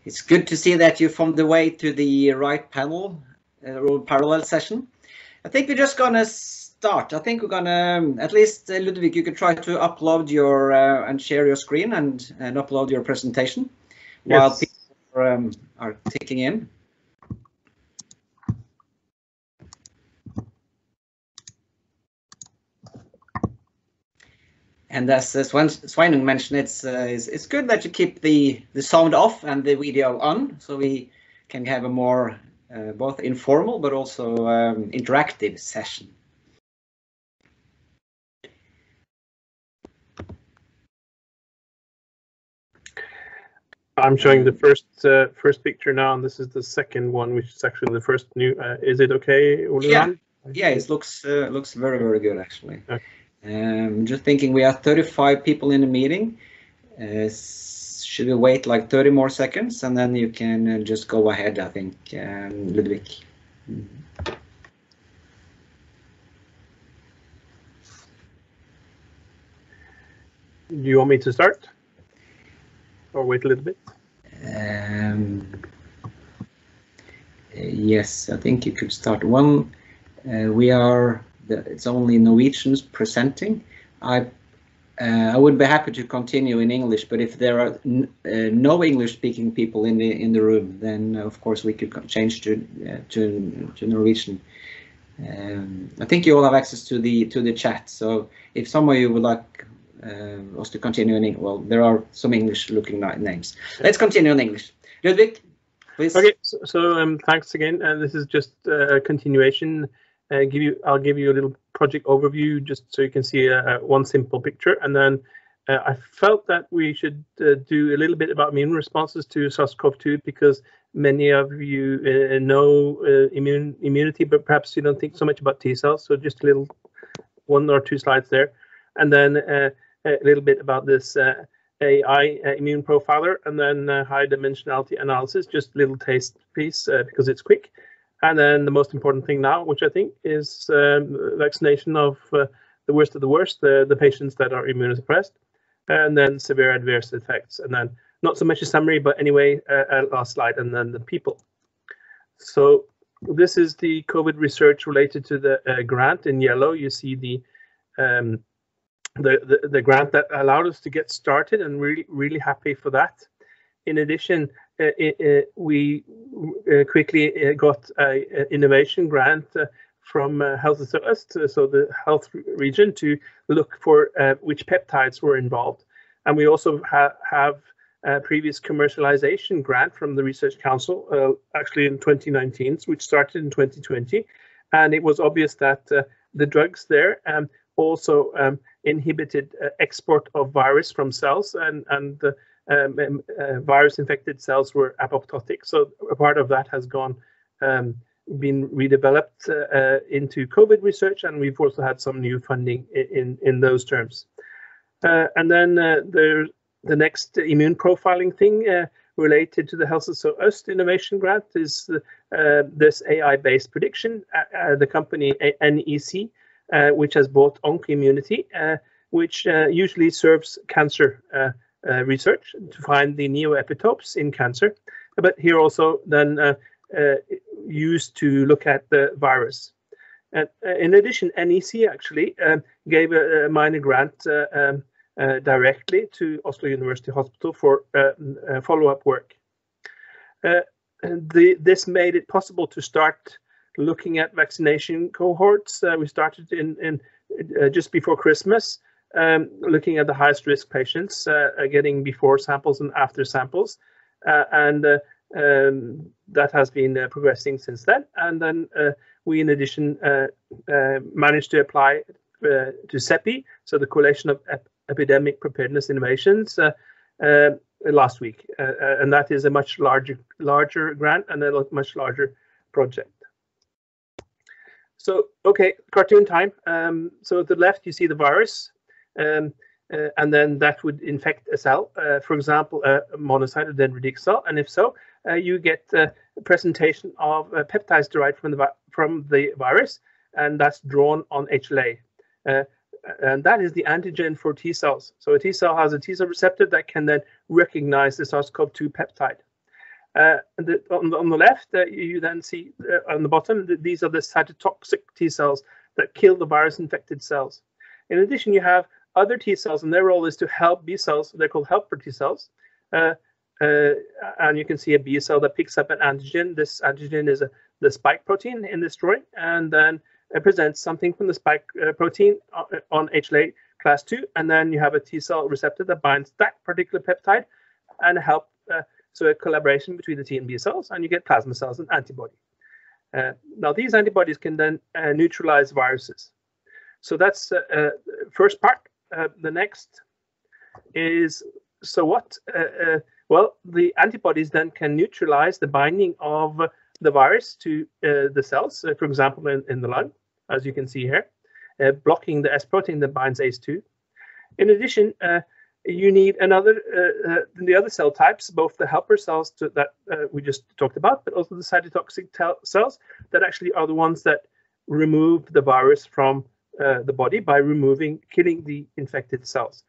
It's good to see that you found the way to the right panel or parallel session. I think we're just gonna start. I think we're gonna, at least Ludvig, you could try to upload your and share your screen and upload your presentation while people are ticking in. And as Sveinung mentioned, it's good that you keep the sound off and the video on, so we can have a more both informal but also interactive session. I'm showing the first picture now, and this is the second one, which is actually the first new. Is it okay, Olean? Yeah, it looks very, very good actually. Okay. Just thinking, we have 35 people in the meeting. Should we wait like 30 more seconds and then you can just go ahead, I think, Ludvig. Do you want me to start? Or wait a little bit? Yes, I think you could start. It's only Norwegians presenting. I would be happy to continue in English, but if there are no English-speaking people in the room, then of course we could change to Norwegian. I think you all have access to the chat. So if some of you would like us to continue in English, well, there are some English-looking names. Let's continue in English. Ludvig, please. Okay. So thanks again. This is just a continuation. I'll give you a little project overview just so you can see one simple picture, and then I felt that we should do a little bit about immune responses to SARS-CoV-2 because many of you know immunity, but perhaps you don't think so much about T cells. So just a little 1 or 2 slides there, and then a little bit about this AI immune profiler, and then high dimensionality analysis, just a little taste piece because it's quick. And then the most important thing now, which I think is vaccination of the worst of the worst, the patients that are immunosuppressed, and then severe adverse effects. And then not so much a summary, but anyway, last slide, and then the people. So this is the COVID research related to the grant. In yellow, you see the grant that allowed us to get started, and really happy for that. In addition, we quickly got an innovation grant from Health Sør-Øst, so the health region, to look for which peptides were involved. And we also have a previous commercialization grant from the Research Council, actually in 2019, which started in 2020. And it was obvious that the drugs there also inhibited export of virus from cells, and virus-infected cells were apoptotic. So a part of that has been redeveloped into COVID research, and we've also had some new funding in those terms. And then the next immune profiling thing related to the Health Sør-Øst Innovation Grant is this AI-based prediction. The company NEC, which has bought OncoImmunity, which usually serves cancer research to find the neoepitopes in cancer, but here also then used to look at the virus. And in addition, NEC actually gave a minor grant directly to Oslo University Hospital for follow-up work. This made it possible to start looking at vaccination cohorts. We started in just before Christmas, looking at the highest risk patients, getting before samples and after samples, and that has been progressing since then. And then we, in addition, managed to apply to CEPI, so the Coalition of Epidemic Preparedness Innovations, last week, and that is a much larger grant and a much larger project. So, okay, cartoon time. So at the left, you see the virus, and then that would infect a cell, for example, a monocyte or dendritic cell. And if so, you get a presentation of peptides derived from the virus, and that's drawn on HLA. And that is the antigen for T cells. So a T cell has a T cell receptor that can then recognize the SARS-CoV-2 peptide. On the left, you then see on the bottom that these are the cytotoxic T cells that kill the virus-infected cells. In addition, you have other T cells, and their role is to help B cells. They're called helper T cells. And you can see a B cell that picks up an antigen. This antigen is the spike protein in this drawing, and then it presents something from the spike protein on HLA class 2, and then you have a T cell receptor that binds that particular peptide and help. So a collaboration between the T and B cells, and you get plasma cells and antibody. Now these antibodies can then neutralize viruses. So that's first part. The next is, so what? Well, the antibodies then can neutralize the binding of the virus to the cells, for example, in the lung, as you can see here, blocking the S protein that binds ACE2. In addition, you need the other cell types, both the helper cells that we just talked about, but also the cytotoxic cells that actually are the ones that remove the virus from the body by killing the infected cells.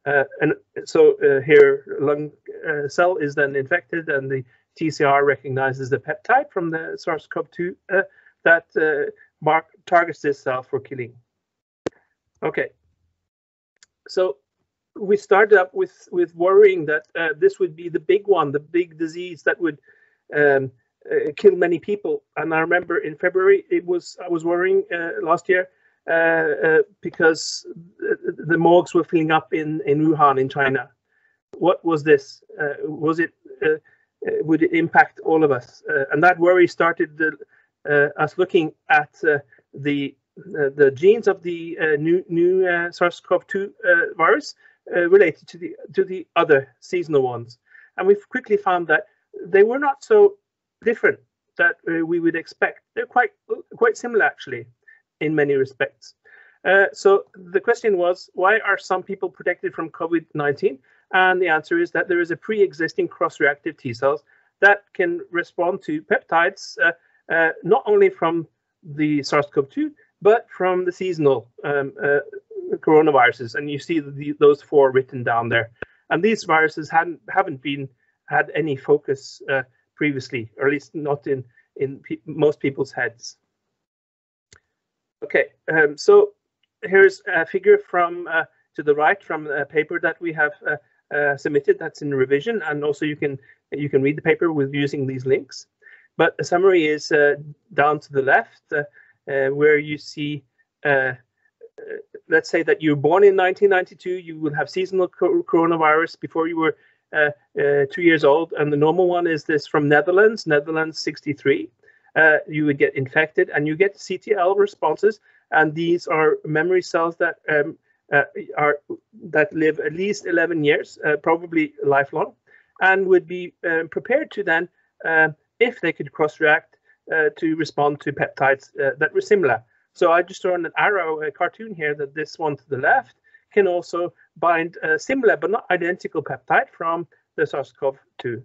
And so here, lung cell is then infected, and the TCR recognizes the peptide from the SARS-CoV-2 that targets this cell for killing. Okay, so we started up with worrying that this would be the big one, the big disease that would kill many people. And I remember in February, I was worrying last year because the morgues were filling up in Wuhan in China. What was this? Would it impact all of us? And that worry started us looking at the genes of the new SARS-CoV-2 virus related to the other seasonal ones, and we've quickly found that they were not so different that we would expect. They're quite similar actually in many respects. So the question was, why are some people protected from COVID-19? And the answer is that there is a pre-existing cross-reactive T cells that can respond to peptides not only from the SARS-CoV-2 but from the seasonal coronaviruses, and you see those 4 written down there. And these viruses haven't had any focus previously, or at least not in most people's heads. Okay, so here's a figure from to the right from a paper that we have submitted that's in revision, and also you can read the paper with using these links. But the summary is down to the left, where you see, let's say that you're born in 1992, you will have seasonal coronavirus before you were 2 years old, and the normal one is this from Netherlands 63. You would get infected, and you get CTL responses, and these are memory cells that live at least 11 years, probably lifelong, and would be prepared to then, if they could cross-react, to respond to peptides that were similar. So I just drawn an arrow, a cartoon here, that this one to the left can also bind a similar but not identical peptide from the SARS-CoV-2.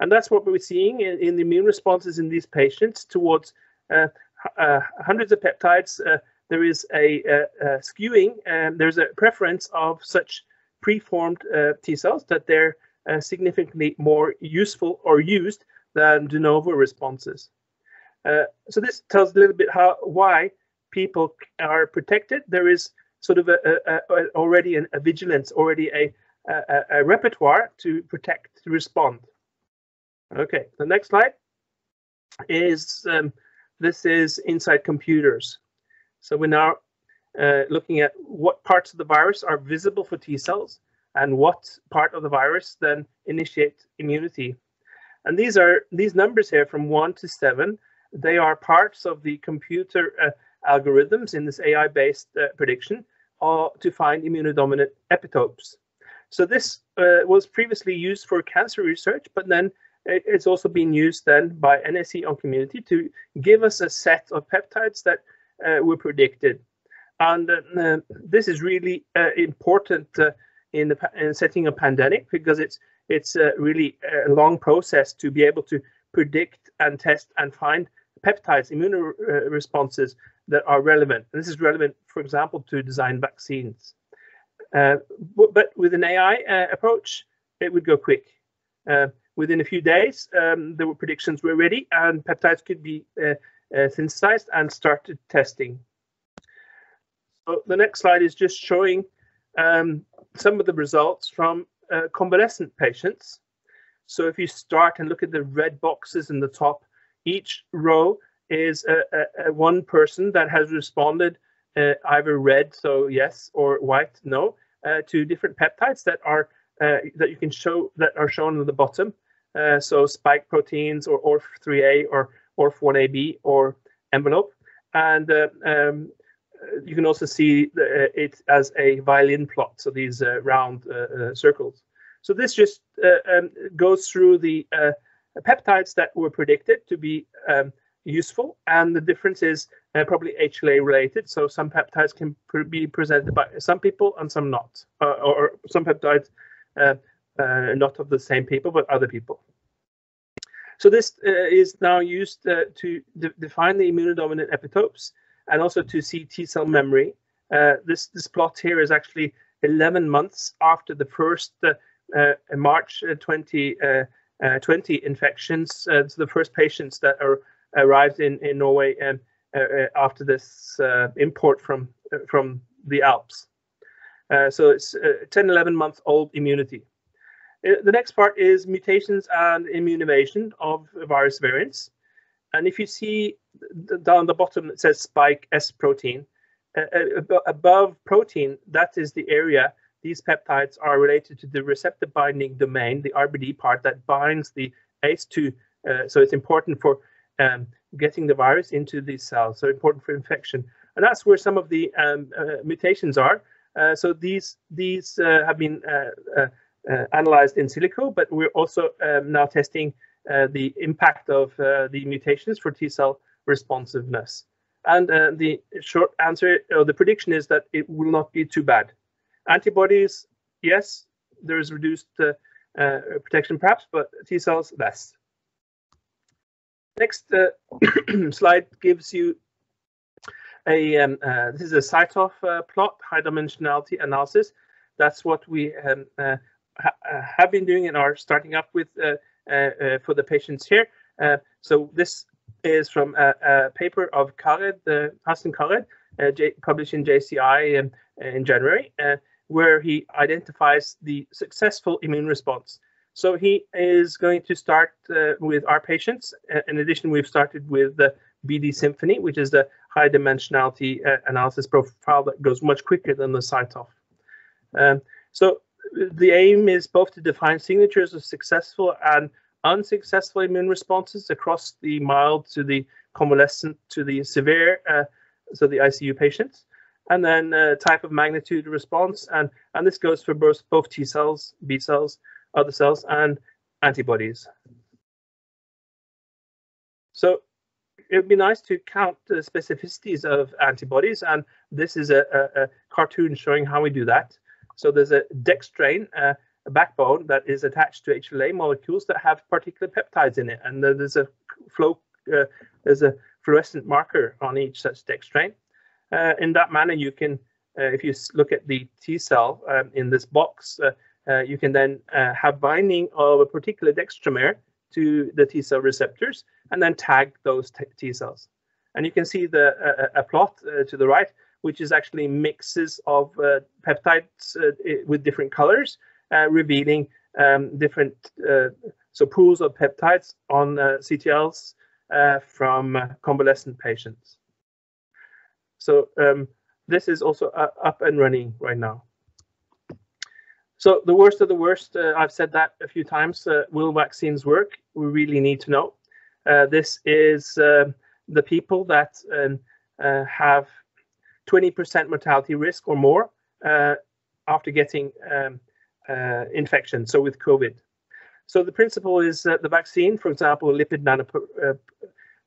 And that's what we're seeing in the immune responses in these patients towards hundreds of peptides. There is a skewing, and there's a preference of such preformed T cells that they're significantly more useful or used than de novo responses. So this tells a little bit why people are protected. There is sort of already a vigilance, already a repertoire to protect, to respond. Okay, the next slide is this is inside computers. So we're now looking at what parts of the virus are visible for T cells and what part of the virus then initiate immunity. And these numbers here from 1 to 7. They are parts of the computer algorithms in this AI-based prediction to find immunodominant epitopes. So this was previously used for cancer research, but then it's also been used then by NSE on Community to give us a set of peptides that were predicted. And this is really important in setting a pandemic, because it's really a long process to be able to predict and test and find peptides, immune responses that are relevant. And this is relevant, for example, to design vaccines. But with an AI approach, it would go quick. within a few days, the predictions were ready and peptides could be synthesized and started testing. So the next slide is just showing some of the results from convalescent patients. So if you start and look at the red boxes in the top, each row is one person that has responded either red, so yes, or white, no, to different peptides that are that you can show that are shown at the bottom. So spike proteins, or ORF3A, or ORF1AB, or envelope, and you can also see it as a violin plot. So these round circles. So this just goes through the peptides that were predicted to be useful, and the difference is probably HLA related. So some peptides can be presented by some people and some not, or some peptides not of the same people but other people. So this is now used to define the immunodominant epitopes and also to see T cell memory. This plot here is actually 11 months after the first March 2020 infections. So the first patients that arrived in Norway after this import from the Alps. So it's 10-11 month old immunity. The next part is mutations and immune evasion of virus variants. And if you see down the bottom, it says spike S protein. Above protein, that is the area these peptides are related to the receptor binding domain, the RBD part that binds the ACE2. So it's important for getting the virus into these cells, so important for infection. And that's where some of the mutations are. So these have been analyzed in silico, but we're also now testing the impact of the mutations for T cell responsiveness. And the short answer, or the prediction, is that it will not be too bad. Antibodies, yes, there is reduced protection perhaps, but T cells less. Next slide gives you a this is a CyTOF plot, high dimensionality analysis. That's what we have been doing and are starting up with for the patients here. So this is from a paper of Khaled, Hassan Khaled, published in JCI in January, where he identifies the successful immune response. So he is going to start with our patients. In addition, we've started with the BD Symphony, which is the high dimensionality analysis profile that goes much quicker than the CyTOF. So the aim is both to define signatures of successful and unsuccessful immune responses across the mild to the convalescent to the severe, so the ICU patients, and then type of magnitude of response, and this goes for both T cells, B cells, other cells, and antibodies. So it would be nice to count the specificities of antibodies, and this is a cartoon showing how we do that. So there's a dextrane, a backbone that is attached to HLA molecules that have particular peptides in it, and there's a fluorescent marker on each such dextrane. In that manner, you can, if you look at the T cell in this box, you can then have binding of a particular dextramer to the T cell receptors, and then tag those T cells. And you can see a plot to the right, which is actually mixes of peptides with different colors, revealing different so pools of peptides on CTLs from convalescent patients. So this is also up and running right now. So the worst of the worst, I've said that a few times, will vaccines work? We really need to know. This is the people that have 20% mortality risk or more after getting infection, so with COVID. So the principle is that the vaccine, for example, a lipid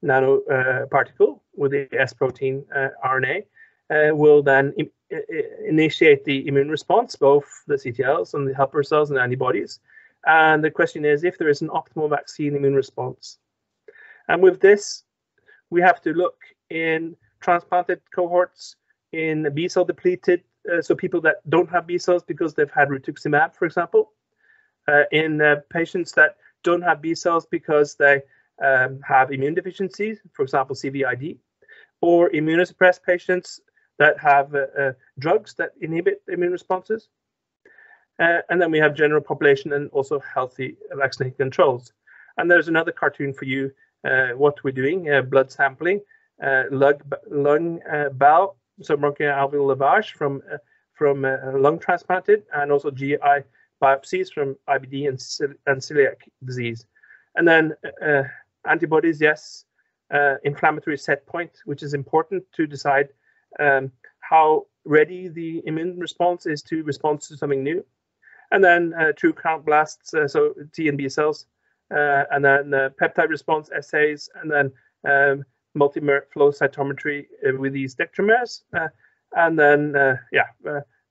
nanoparticle with the S protein RNA, will then initiate the immune response, both the CTLs and the helper cells and antibodies. And the question is if there is an optimal vaccine immune response. And with this, we have to look in transplanted cohorts, in B cell depleted, so people that don't have B cells because they've had rituximab, for example, in patients that don't have B cells because they have immune deficiencies, for example, CVID, or immunosuppressed patients that have drugs that inhibit immune responses. And then we have general population and also healthy vaccinated controls. And there's another cartoon for you, what we're doing, blood sampling, lung, bowel, so bronchoalveolar lavage from lung transplanted, and also GI biopsies from IBD and celiac disease. And then antibodies, yes, inflammatory set point, which is important to decide how ready the immune response is to respond to something new. And then true count blasts, so T and B cells, and then peptide response assays, and then multimer flow cytometry with these dectramers, and then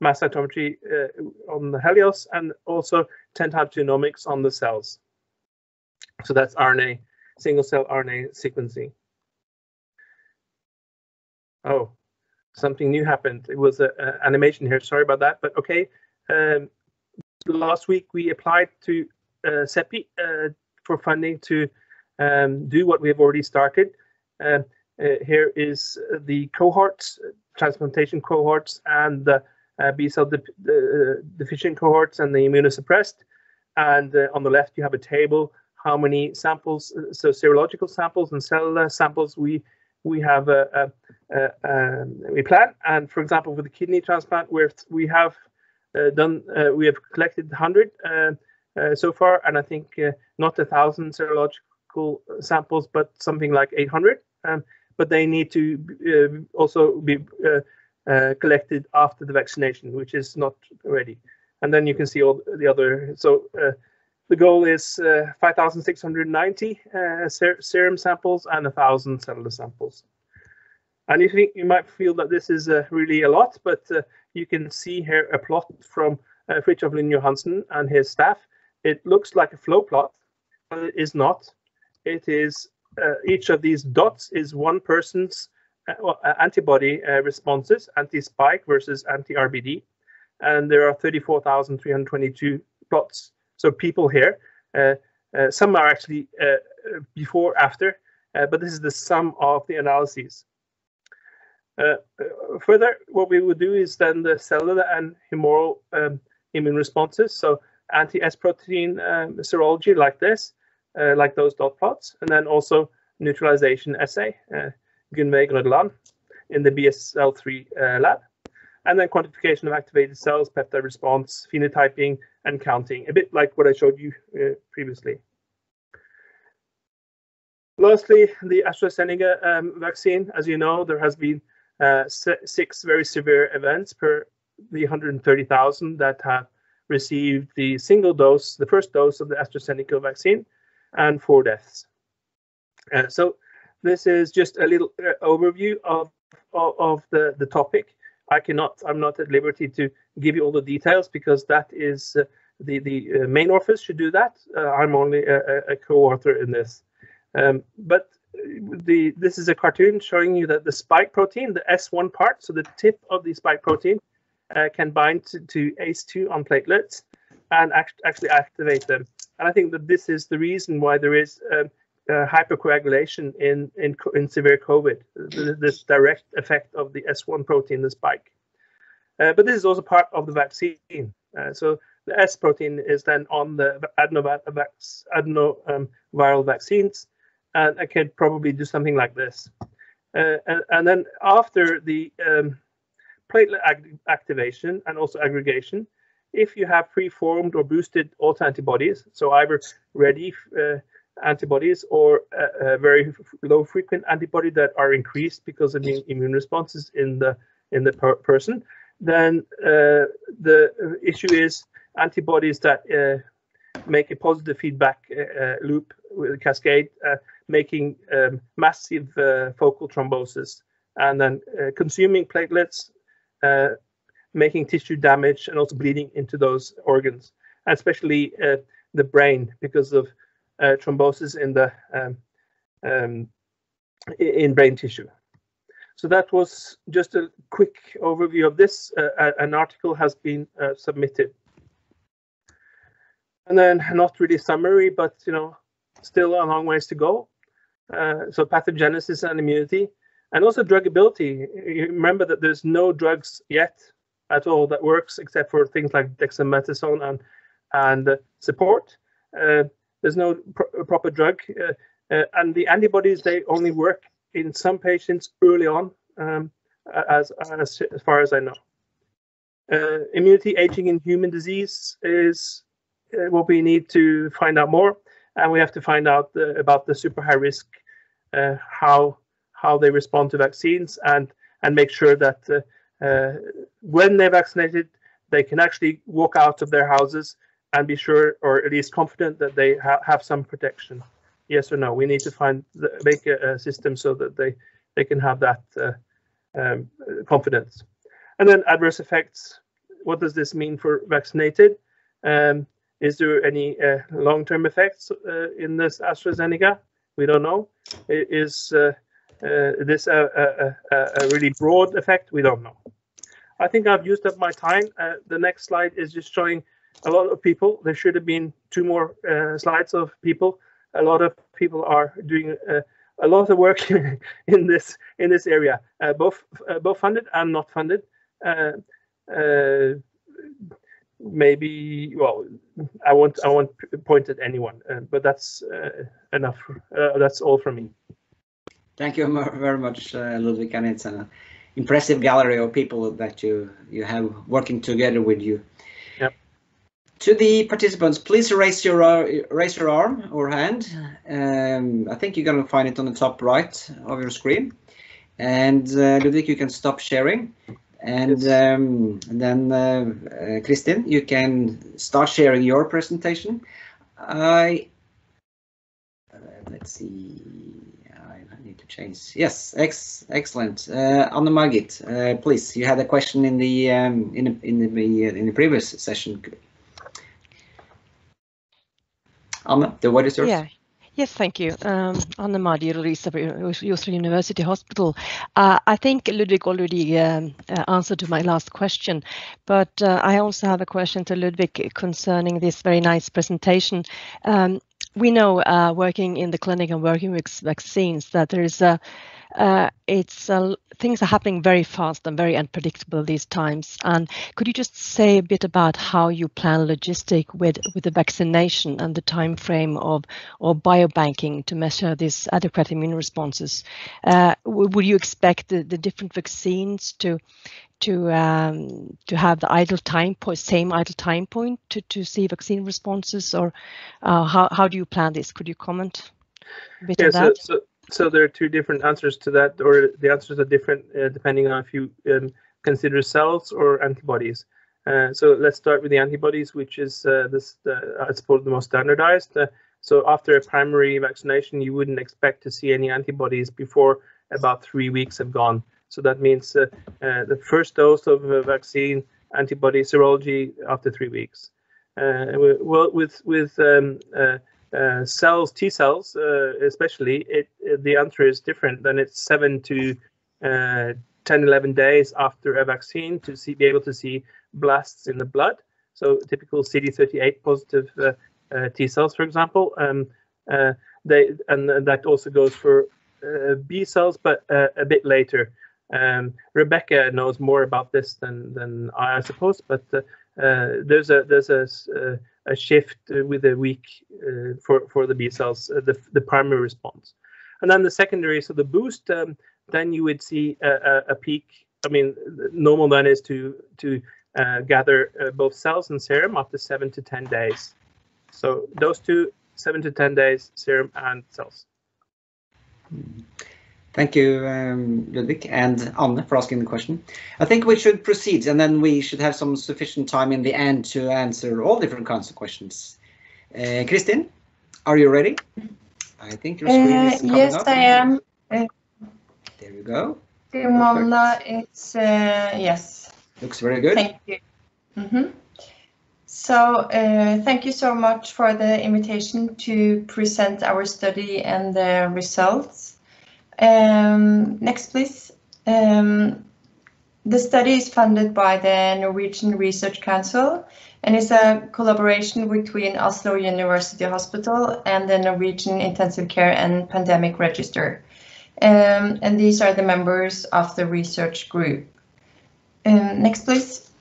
mass cytometry on the Helios, and also 10-type genomics on the cells. So that's RNA, single cell RNA sequencing. Oh, something new happened. It was an animation here. Sorry about that, but okay. Last week we applied to CEPI for funding to do what we have already started. Here is the cohorts, transplantation cohorts, and the B-cell deficient cohorts and the immunosuppressed. And on the left, you have a table, how many samples, so serological samples and cellular samples we have we plan. And for example, with the kidney transplant, we have collected 100 so far, and I think not 1,000 serological samples, but something like 800. But they need to also be collected after the vaccination, which is not ready. And then you can see all the other. So the goal is 5,690 serum samples and 1,000 cellular samples. And you might feel that this is really a lot, but you can see here a plot from Fridtjof Lund Johansen and his staff. It looks like a flow plot, but it is not. It is each of these dots is one person's antibody responses, anti-spike versus anti-RBD, and there are 34,322 plots. So people here, some are actually before, after, but this is the sum of the analyses. Further, what we would do is then the cellular and humoral immune responses. So anti-S protein serology like this, like those dot plots, and then also neutralization assay, Gunveig in the BSL-3 lab, and then quantification of activated cells, peptide response, phenotyping, and counting, a bit like what I showed you previously. Lastly, the AstraZeneca vaccine. As you know, there has been 6 very severe events per the 130,000 that have received the single dose, the first dose of the AstraZeneca vaccine, and 4 deaths. So this is just a little overview of the topic. I'm not at liberty to give you all the details because that is the main office should do that. I'm only a co-author in this. But this is a cartoon showing you that the spike protein, the S1 part, so the tip of the spike protein, can bind to ACE2 on platelets and actually activate them. And I think that this is the reason why there is hypercoagulation in severe COVID, this direct effect of the S1 protein, the spike. But this is also part of the vaccine. So the S protein is then on the adenoviral vaccines, and I could probably do something like this. And then after the platelet activation and also aggregation, if you have preformed or boosted autoantibodies, so either ready antibodies or a very low frequent antibody that are increased because of the immune responses in the person, then the issue is antibodies that make a positive feedback loop with a cascade, making massive focal thrombosis, and then consuming platelets, making tissue damage, and also bleeding into those organs, and especially the brain because of thrombosis in brain tissue. So that was just a quick overview of this. An article has been submitted. And then not really summary, but still a long ways to go. So pathogenesis and immunity, and also drugability. You remember that there's no drugs yet at all that works except for things like dexamethasone and support. There's no proper drug, and the antibodies, they only work in some patients early on, as far as I know. Immunity aging in human disease is what we need to find out more, and we have to find out about the super high risk, how they respond to vaccines, and make sure that when they're vaccinated, they can actually walk out of their houses and be sure, or at least confident, that they have some protection. Yes or no? We need to make a system so that they can have that confidence. And then adverse effects. What does this mean for vaccinated? Is there any long-term effects in this AstraZeneca? We don't know. Is this a really broad effect? We don't know. I think I've used up my time. The next slide is just showing a lot of people. There should have been 2 more slides of people. A lot of people are doing a lot of work in this area, both funded and not funded. Maybe, well, I won't point at anyone, but that's enough. That's all from me. Thank you very much, Ludvig, and it's an impressive gallery of people that you have working together with you. Yep. To the participants, please raise your arm or hand. I think you're going to find it on the top right of your screen. And Ludvig, you can stop sharing. And yes. Then Kristin, you can start sharing your presentation. Let's see. I need to change. Yes, excellent. Anne Margit, please. You had a question in the previous session. Anne, the word is yours. Yeah. Yes, thank you. Anne Margit, Oslo University Hospital. I think Ludvig already answered to my last question, but I also have a question to Ludvig concerning this very nice presentation. We know, working in the clinic and working with vaccines, that there is things are happening very fast and very unpredictable these times. And could you just say a bit about how you plan logistic with the vaccination and the time frame of biobanking to measure these adequate immune responses? Would you expect the different vaccines to have the same idle time point to see vaccine responses, or how do you plan this? Could you comment a bit on that? So there are 2 different answers to that, or the answers are different depending on if you consider cells or antibodies. So let's start with the antibodies, which is I suppose the most standardized. So after a primary vaccination, you wouldn't expect to see any antibodies before about 3 weeks have gone. So that means the first dose of a vaccine, antibody serology after 3 weeks. Well, with cells, T cells especially, the answer is different. Then it's 7 to 10, 11 days after a vaccine to be able to see blasts in the blood. So typical CD38 positive T cells, for example, that also goes for B cells, but a bit later. Rebecca knows more about this than I suppose, but there's a shift with a week for the B cells, the primary response, and then the secondary, so the boost. Then you would see a peak. I mean, normal then is to gather both cells and serum after 7 to 10 days. So those 2, 7 to 10 days, serum and cells. Thank you, Ludvig and Anne, for asking the question. I think we should proceed, and then we should have some sufficient time in the end to answer all different kinds of questions. Kristin, are you ready? I think your screen is coming yes, up. I am. There you go. Simona, it's yes. Looks very good. Thank you. So thank you so much for the invitation to present our study and the results. Next, please. The study is funded by the Norwegian Research Council and is a collaboration between Oslo University Hospital and the Norwegian Intensive Care and Pandemic Register. And these are the members of the research group. Next, please.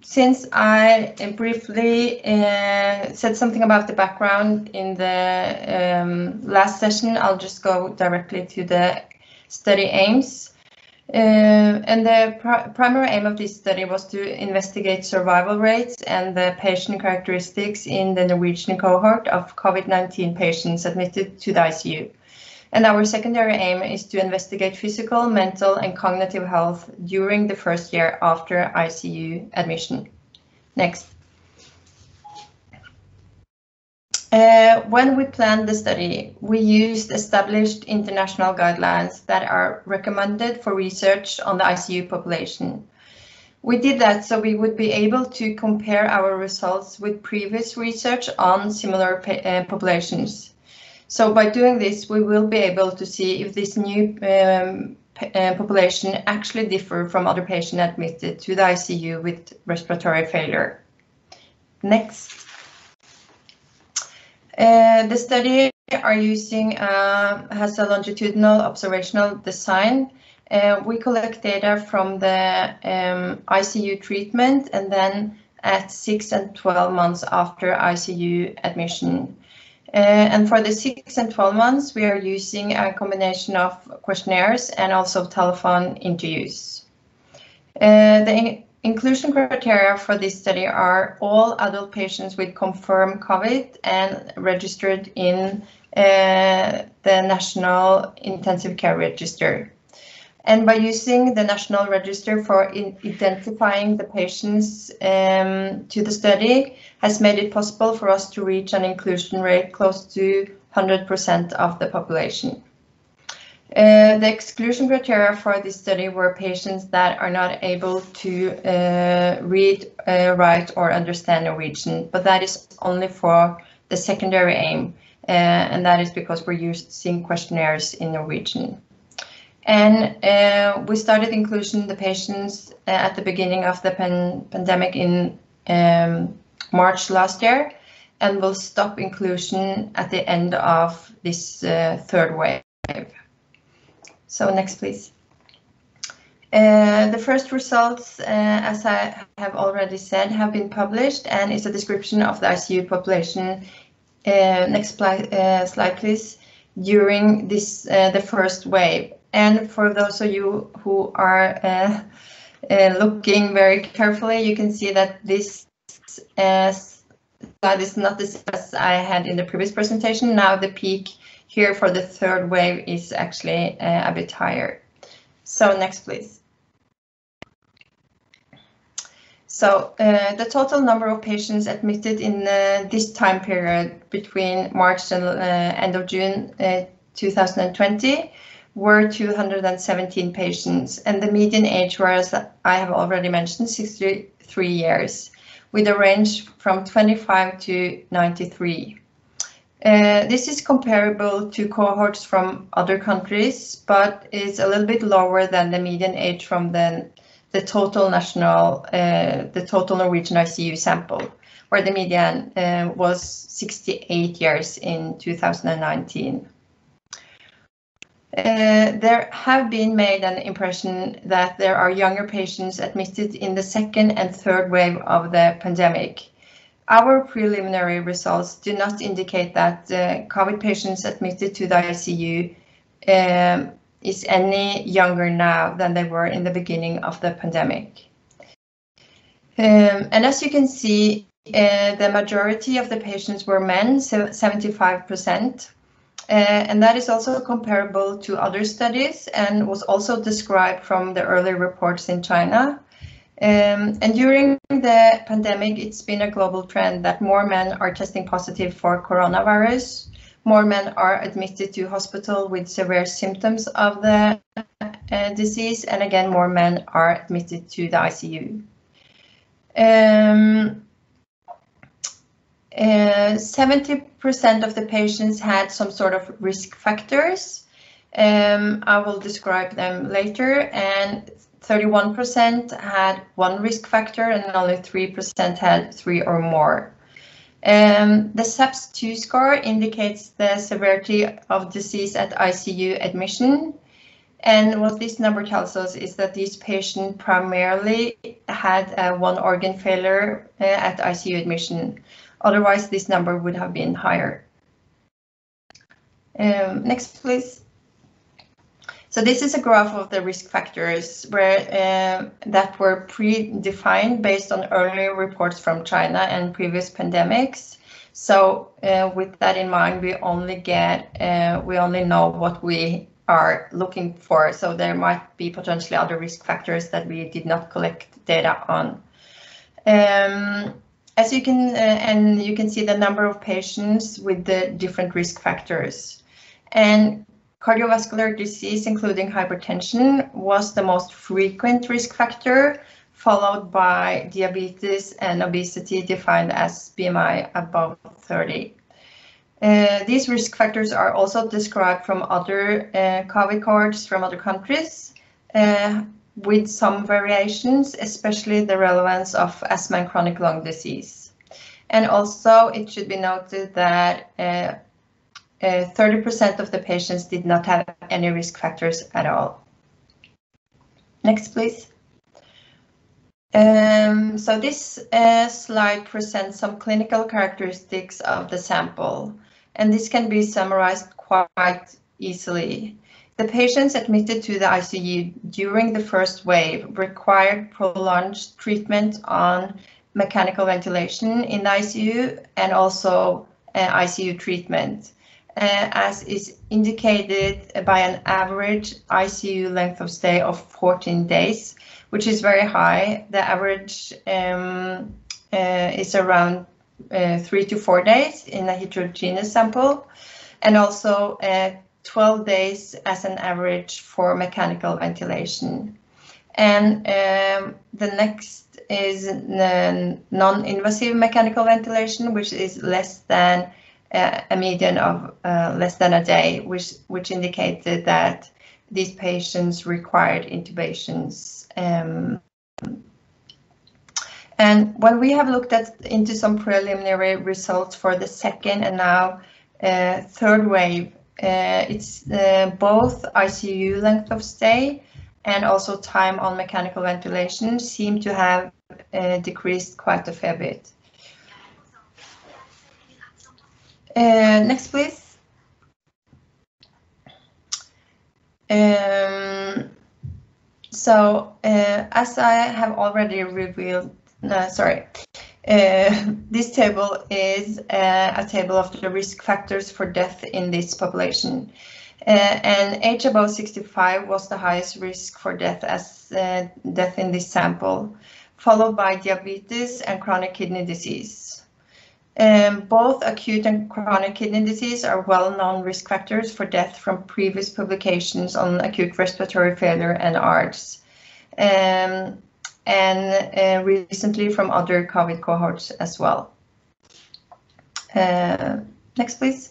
Since I briefly said something about the background in the last session, I'll just go directly to the study aims. And the primary aim of this study was to investigate survival rates and the patient characteristics in the Norwegian cohort of COVID-19 patients admitted to the ICU. And our secondary aim is to investigate physical, mental, and cognitive health during the first year after ICU admission. Next. When we planned the study, we used established international guidelines that are recommended for research on the ICU population. We did that so we would be able to compare our results with previous research on similar populations. So by doing this, we will be able to see if this new population actually differ from other patients admitted to the ICU with respiratory failure. Next. The study has a longitudinal observational design. We collect data from the ICU treatment and then at 6 and 12 months after ICU admission. And for the 6 and 12 months, we are using a combination of questionnaires and also telephone interviews. The inclusion criteria for this study are all adult patients with confirmed COVID and registered in the National Intensive Care Register. And by using the National Register for identifying the patients to the study has made it possible for us to reach an inclusion rate close to 100% of the population. The exclusion criteria for this study were patients that are not able to read, write, or understand Norwegian, but that is only for the secondary aim, and that is because we're using questionnaires in Norwegian. And we started inclusion the patients at the beginning of the pandemic in March last year, and will stop inclusion at the end of this third wave. So next, please. The first results, as I have already said, have been published and is a description of the ICU population. Next slide, please. During this the first wave. And for those of you who are looking very carefully, you can see that this slide is not the same as I had in the previous presentation. Now the peak here for the third wave is actually a bit higher. So next, please. So the total number of patients admitted in this time period between March and end of June 2020 were 217 patients, and the median age was, I have already mentioned, 63 years, with a range from 25 to 93. This is comparable to cohorts from other countries, but is a little bit lower than the median age from the total Norwegian ICU sample, where the median was 68 years in 2019. There have been made an impression that there are younger patients admitted in the second and third wave of the pandemic. Our preliminary results do not indicate that COVID patients admitted to the ICU is any younger now than they were in the beginning of the pandemic. And as you can see, the majority of the patients were men, so 75%. And that is also comparable to other studies and was also described from the early reports in China. And during the pandemic, it's been a global trend that more men are testing positive for coronavirus. More men are admitted to hospital with severe symptoms of the disease, and again, more men are admitted to the ICU. 70% of the patients had some sort of risk factors, I will describe them later, and 31% had one risk factor and only 3% had 3 or more. The SAPS-2 score indicates the severity of disease at ICU admission. And what this number tells us is that these patients primarily had one organ failure at ICU admission. Otherwise, this number would have been higher. Next, please. So this is a graph of the risk factors where that were predefined based on earlier reports from China and previous pandemics. So with that in mind, we only know what we are looking for. So there might be potentially other risk factors that we did not collect data on. As you can see the number of patients with the different risk factors. And cardiovascular disease, including hypertension, was the most frequent risk factor, followed by diabetes and obesity, defined as BMI above 30. These risk factors are also described from other COVID cohorts from other countries, with some variations, especially the relevance of asthma and chronic lung disease. And also, it should be noted that 30% of the patients did not have any risk factors at all. Next, please. So this slide presents some clinical characteristics of the sample, and this can be summarized quite easily. The patients admitted to the ICU during the first wave required prolonged treatment on mechanical ventilation in the ICU and also ICU treatment. As is indicated by an average ICU length of stay of 14 days, which is very high. The average is around 3 to 4 days in a heterogeneous sample, and also 12 days as an average for mechanical ventilation. And the next is non-invasive mechanical ventilation, which is less than a median of less than a day, which indicated that these patients required intubations. And when we have looked into some preliminary results for the second and now third wave, it's both ICU length of stay and also time on mechanical ventilation seem to have decreased quite a fair bit. Next, please. So, as I have already revealed, this table is a table of the risk factors for death in this population. And age above 65 was the highest risk for death as death in this sample, followed by diabetes and chronic kidney disease. Both acute and chronic kidney disease are well-known risk factors for death from previous publications on acute respiratory failure and ARDS, and recently from other COVID cohorts as well. Next, please.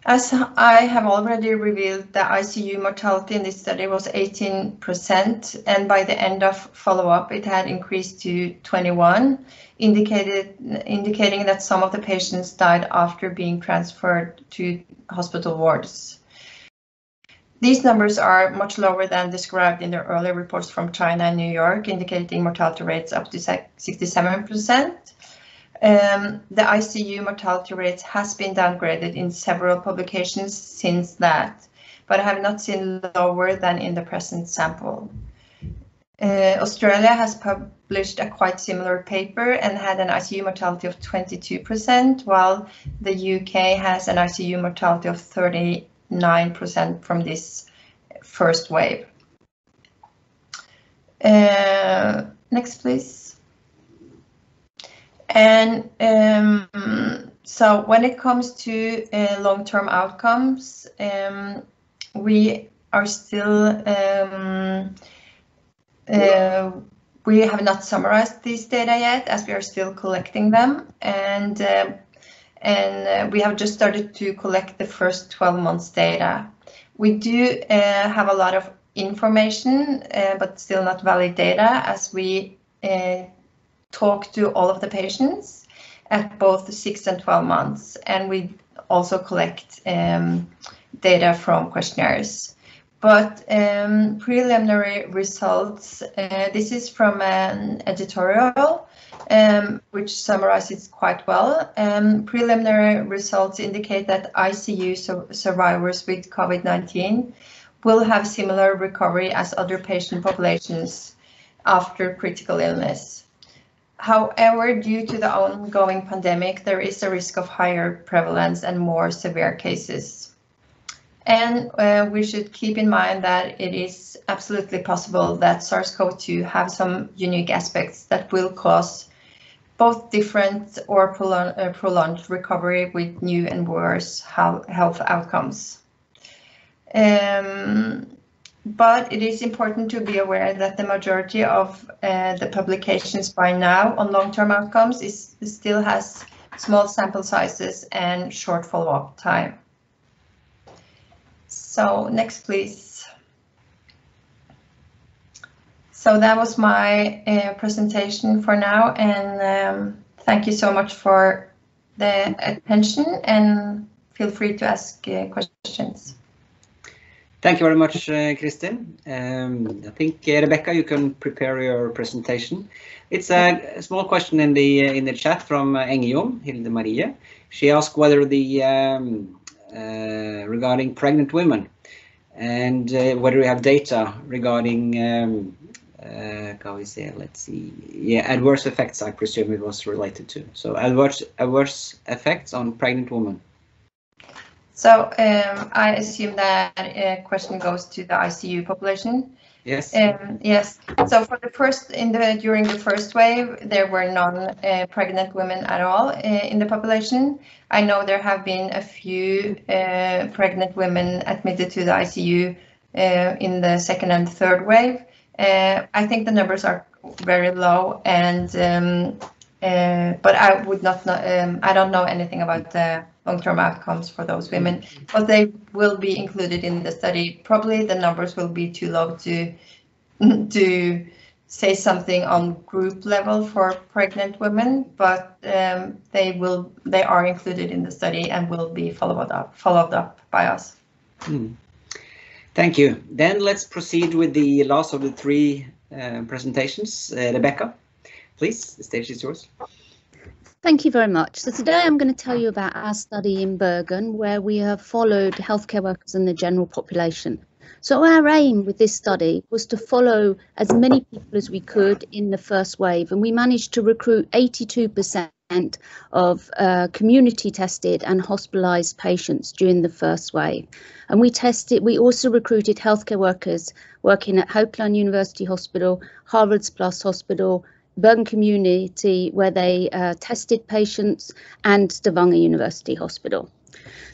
As I have already revealed, the ICU mortality in this study was 18%, and by the end of follow-up, it had increased to 21%, indicating that some of the patients died after being transferred to hospital wards. These numbers are much lower than described in the earlier reports from China and New York, indicating mortality rates up to 67%. The ICU mortality rates has been downgraded in several publications since that, but I have not seen lower than in the present sample. Australia has published a quite similar paper and had an ICU mortality of 22%, while the UK has an ICU mortality of 39% from this first wave. Next, please. And so when it comes to long-term outcomes, we are still, we have not summarized these data yet as we are still collecting them. And and we have just started to collect the first 12 months data. We do have a lot of information, but still not valid data, as we talk to all of the patients at both 6 and 12 months, and we also collect data from questionnaires. But preliminary results, this is from an editorial which summarizes quite well. Preliminary results indicate that ICU survivors with COVID-19 will have similar recovery as other patient populations after critical illness. However, due to the ongoing pandemic, there is a risk of higher prevalence and more severe cases. And we should keep in mind that it is absolutely possible that SARS-CoV-2 have some unique aspects that will cause both different or prolonged recovery with new and worse health outcomes. But it is important to be aware that the majority of the publications by now on long-term outcomes still has small sample sizes and short follow-up time. So next, please. So that was my presentation for now, and thank you so much for the attention, and feel free to ask questions. Thank you very much, Kristin. I think Rebecca, you can prepare your presentation. It's a small question in the chat from Engjom Hilde Marie. She asked whether the regarding pregnant women and whether we have data regarding let's see, adverse effects. I presume it was related to, so adverse effects on pregnant women. So I assume that question goes to the ICU population. Yes. Yes. So for the first, during the first wave, there were none pregnant women at all in the population. I know there have been a few pregnant women admitted to the ICU in the second and third wave. I think the numbers are very low, and but I would not know. I don't know anything about the long-term outcomes for those women, but they will be included in the study. Probably the numbers will be too low to say something on group level for pregnant women, but they are included in the study and will be followed up by us. Thank you. Then let's proceed with the last of the three presentations. Rebecca, please, the stage is yours. Thank you very much. So today I'm going to tell you about our study in Bergen, where we have followed healthcare workers and the general population. So our aim with this study was to follow as many people as we could in the first wave, and we managed to recruit 82% of community tested and hospitalized patients during the first wave. And we also recruited healthcare workers working at Haukeland University Hospital, Haralds Plass Hospital, Bergen Community, where they tested patients, and Stavanger University Hospital.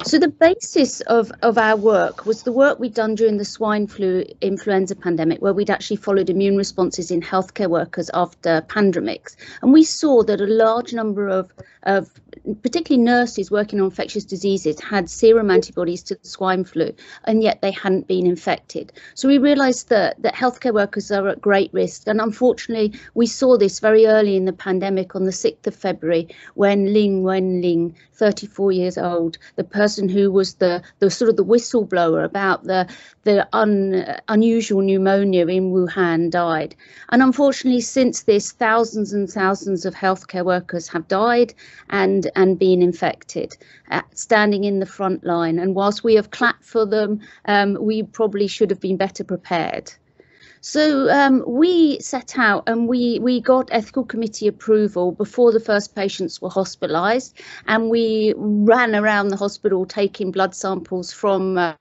So the basis of our work was the work we'd done during the swine flu influenza pandemic, where we'd actually followed immune responses in healthcare workers after pandemics. And we saw that a large number of particularly nurses working on infectious diseases had serum antibodies to the swine flu, and yet they hadn't been infected. So we realised that healthcare workers are at great risk. And unfortunately, we saw this very early in the pandemic on the 6th of February, when Ling Wenling, 34 years old, the person who was the sort of the whistleblower about the unusual pneumonia in Wuhan, died. And unfortunately, since this, thousands and thousands of healthcare workers have died and been infected, standing in the front line. And whilst we have clapped for them, we probably should have been better prepared. So we set out and we got ethical committee approval before the first patients were hospitalised, and we ran around the hospital taking blood samples from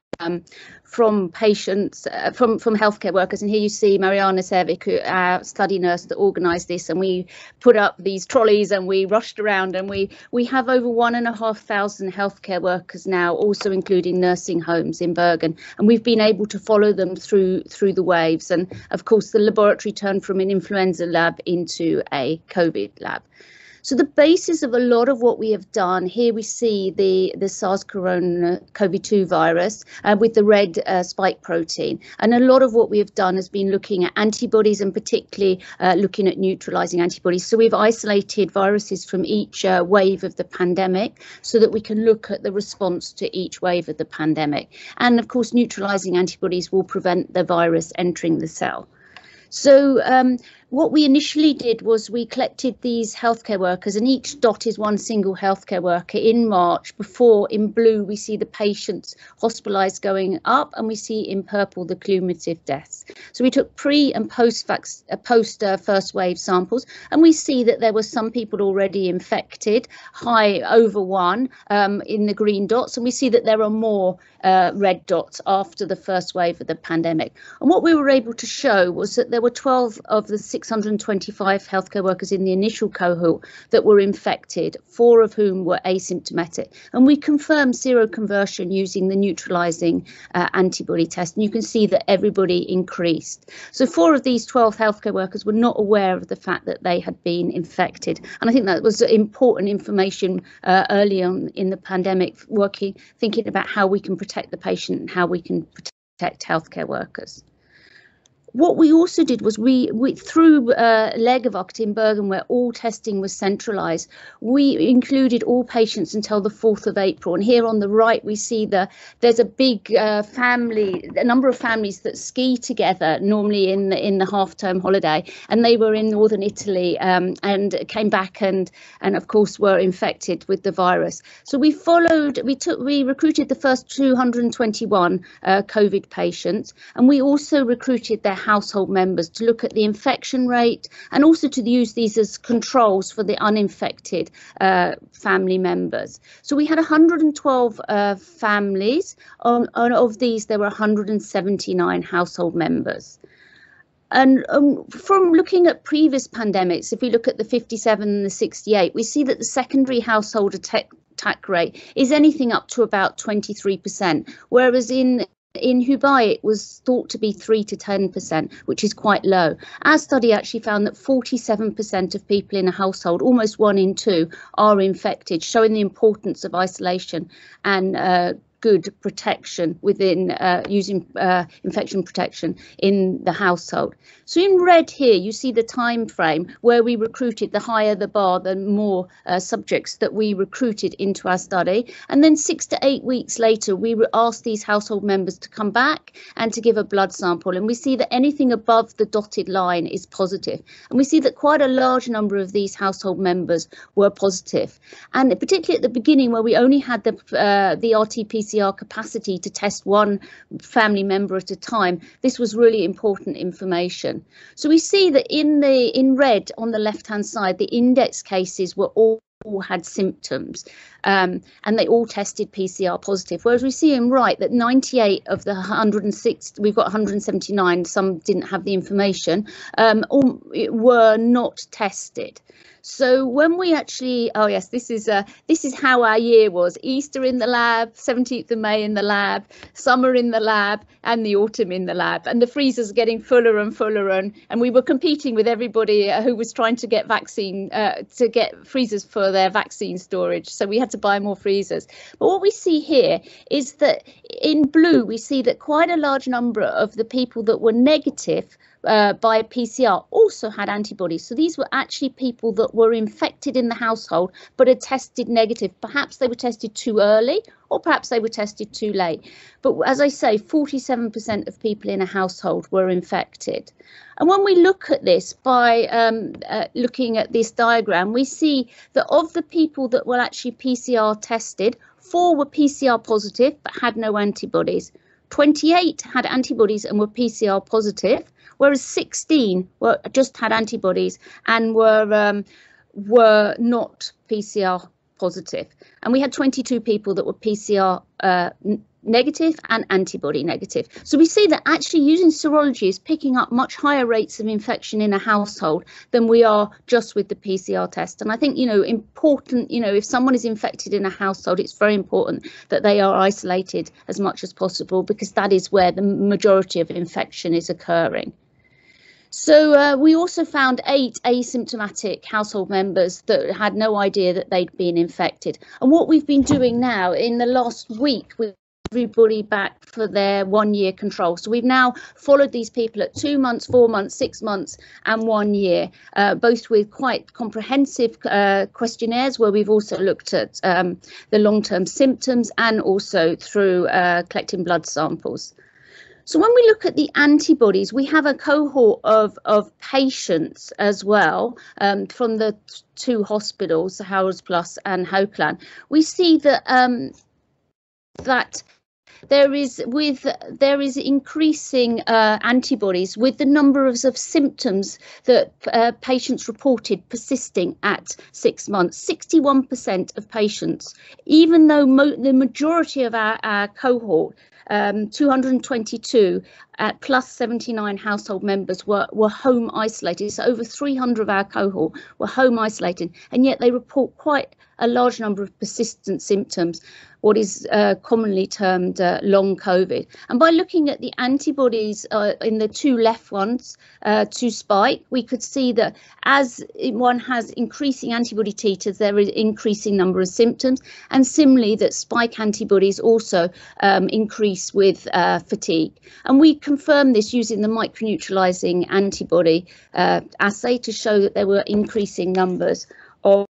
patients, from healthcare workers. And here you see Mariana Servik, our study nurse that organised this, and we put up these trolleys and we rushed around, and we have over 1,500 healthcare workers now, also including nursing homes in Bergen, and we've been able to follow them through the waves. And of course the laboratory turned from an influenza lab into a COVID lab. So the basis of a lot of what we have done, here we see the SARS-CoV-2 virus with the red spike protein. And a lot of what we have done has been looking at antibodies and particularly looking at neutralizing antibodies. So we've isolated viruses from each wave of the pandemic so that we can look at the response to each wave of the pandemic. And of course, neutralizing antibodies will prevent the virus entering the cell. So what we initially did was we collected these healthcare workers, and each dot is one single healthcare worker in March. Before, in blue, we see the patients hospitalised going up, and we see in purple the cumulative deaths. So we took pre and post first wave samples, and we see that there were some people already infected, high over 1 in the green dots, and we see that there are more red dots after the first wave of the pandemic. And what we were able to show was that there were 12 of the 625 healthcare workers in the initial cohort that were infected, 4 of whom were asymptomatic. And we confirmed seroconversion using the neutralizing antibody test. And you can see that everybody increased. So 4 of these 12 healthcare workers were not aware of the fact that they had been infected. And I think that was important information early on in the pandemic, thinking about how we can protect the patient and how we can protect healthcare workers. What we also did was we through Lägervakt in Bergen, where all testing was centralised, we included all patients until the 4th of April. And here on the right, we see there's a big a number of families that ski together, normally in the half-term holiday, and they were in northern Italy and came back and of course were infected with the virus. So we recruited the first 221 COVID patients, and we also recruited their household members to look at the infection rate and also to use these as controls for the uninfected family members. So we had 112 families. Of these, there were 179 household members. And from looking at previous pandemics, if we look at the 57 and the 68, we see that the secondary household attack rate is anything up to about 23%, whereas in Hubei, it was thought to be 3 to 10%, which is quite low. Our study actually found that 47% of people in a household, almost 1 in 2, are infected, showing the importance of isolation and good protection within using infection protection in the household. So in red here, you see the time frame where we recruited. The higher the bar, the more subjects that we recruited into our study. And then 6 to 8 weeks later, we asked these household members to come back and to give a blood sample. And we see that anything above the dotted line is positive. And we see that quite a large number of these household members were positive. And particularly at the beginning, where we only had the RT-PCR capacity to test 1 family member at a time, this was really important information. So we see that in red on the left-hand side, the index cases were all had symptoms and they all tested PCR positive, whereas we see in right that 98 of the 106, we've got 179, some didn't have the information, were not tested. So when we actually, oh yes, this is how our year was. Easter in the lab, 17th of May in the lab, summer in the lab, and the autumn in the lab. And the freezers are getting fuller and fuller, and we were competing with everybody who was trying to get to get freezers for their vaccine storage. So we had to buy more freezers. But what we see here is that in blue, we see that quite a large number of the people that were negative by PCR also had antibodies. So these were actually people that were infected in the household but had tested negative. Perhaps they were tested too early, or perhaps they were tested too late. But as I say, 47% of people in a household were infected. And when we look at this by looking at this diagram, we see that of the people that were actually PCR tested, 4 were PCR positive but had no antibodies. 28 had antibodies and were PCR positive, whereas 16 just had antibodies and were not PCR positive. And we had 22 people that were PCR negative and antibody negative. So we see that actually using serology is picking up much higher rates of infection in a household than we are just with the PCR test. And I think, important, if someone is infected in a household, it's very important that they are isolated as much as possible, because that is where the majority of infection is occurring. So we also found 8 asymptomatic household members that had no idea that they'd been infected. And what we've been doing now in the last week with everybody back for their 1-year control. So we've now followed these people at 2 months, 4 months, 6 months and 1 year, both with quite comprehensive questionnaires where we've also looked at the long-term symptoms and also through collecting blood samples. So when we look at the antibodies, we have a cohort of patients as well from the 2 hospitals, Howells Plus and Haukeland. We see that that there is increasing antibodies with the number of symptoms that patients reported persisting at 6 months. 61% of patients, even though the majority of our cohort, 222 plus 79 household members were home isolated. So over 300 of our cohort were home isolated, and yet they report quite a large number of persistent symptoms, what is commonly termed long COVID. And by looking at the antibodies in the 2 left ones to spike, we could see that as one has increasing antibody titers, there is increasing number of symptoms, and similarly that spike antibodies also increase with fatigue. And we confirmed this using the microneutralizing antibody assay to show that there were increasing numbers of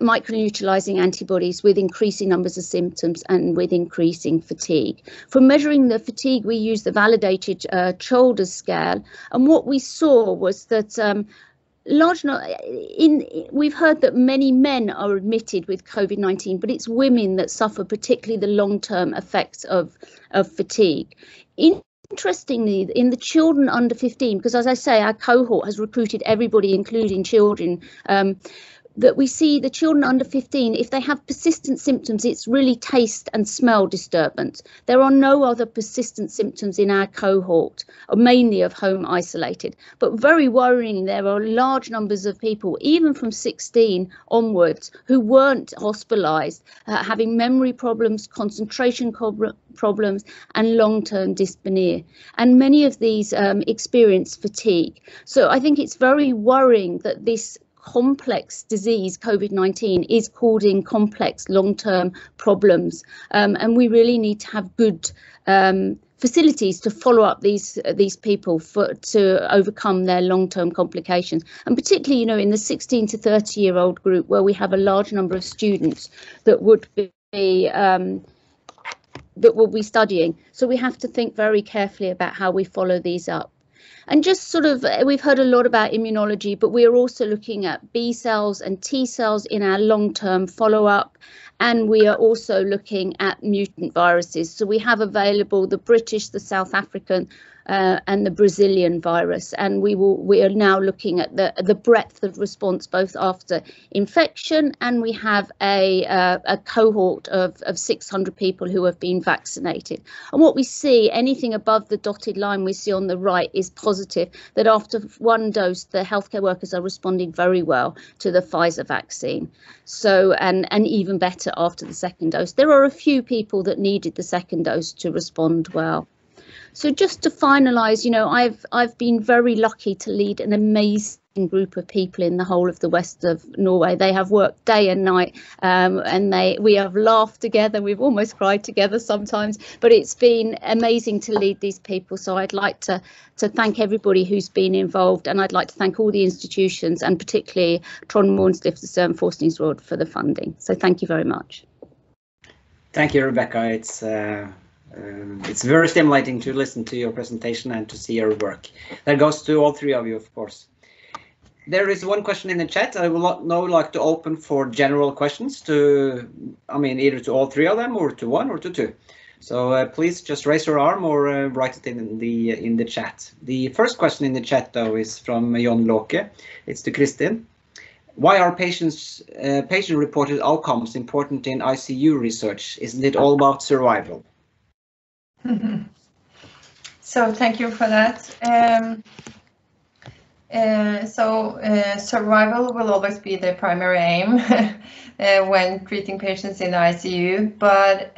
microneutralizing antibodies with increasing numbers of symptoms and with increasing fatigue. For measuring the fatigue, we used the validated Childers scale, and what we saw was that we've heard that many men are admitted with COVID-19, but it's women that suffer particularly the long-term effects of fatigue. Interestingly, in the children under 15, because as I say, our cohort has recruited everybody, including children, that we see the children under 15, if they have persistent symptoms, it's really taste and smell disturbance. There are no other persistent symptoms in our cohort, mainly of home isolated. But very worrying, there are large numbers of people, even from 16 onwards, who weren't hospitalised, having memory problems, concentration problems and long-term dyspnea. And many of these experience fatigue. So I think it's very worrying that this complex disease, COVID-19, is causing complex long-term problems, and we really need to have good facilities to follow up these people to overcome their long-term complications, and particularly, you know, in the 16 to 30-year-old group where we have a large number of students that would be that will be studying. So we have to think very carefully about how we follow these up. And just sort of, we've heard a lot about immunology, but we are also looking at B cells and T cells in our long-term follow-up. And we are also looking at mutant viruses. So we have available the British, the South African and the Brazilian virus. And we are now looking at the breadth of response both after infection, and we have a cohort of 600 people who have been vaccinated. And what we see, anything above the dotted line we see on the right, is positive, that after 1 dose, the healthcare workers are responding very well to the Pfizer vaccine. So, and even better after the 2nd dose. There are a few people that needed the 2nd dose to respond well. So just to finalise, you know, I've been very lucky to lead an amazing group of people in the whole of the west of Norway. They have worked day and night, and we have laughed together. We've almost cried together sometimes, but it's been amazing to lead these people. So I'd like to thank everybody who's been involved, and I'd like to thank all the institutions, and particularly Trond Mohrenstiftelse and Forskningsråd for the funding. So thank you very much. Thank you, Rebecca. It's very stimulating to listen to your presentation and to see your work. That goes to all 3 of you, of course. There is one question in the chat. I would now like to open for general questions to, either to all 3 of them, or to 1 or to 2. So please just raise your arm or write it in the chat. The first question in the chat, though, is from Jon Låke. It's to Kristin. Why are patient-reported outcomes important in ICU research? Isn't it all about survival? So thank you for that. Survival will always be the primary aim when treating patients in the ICU, but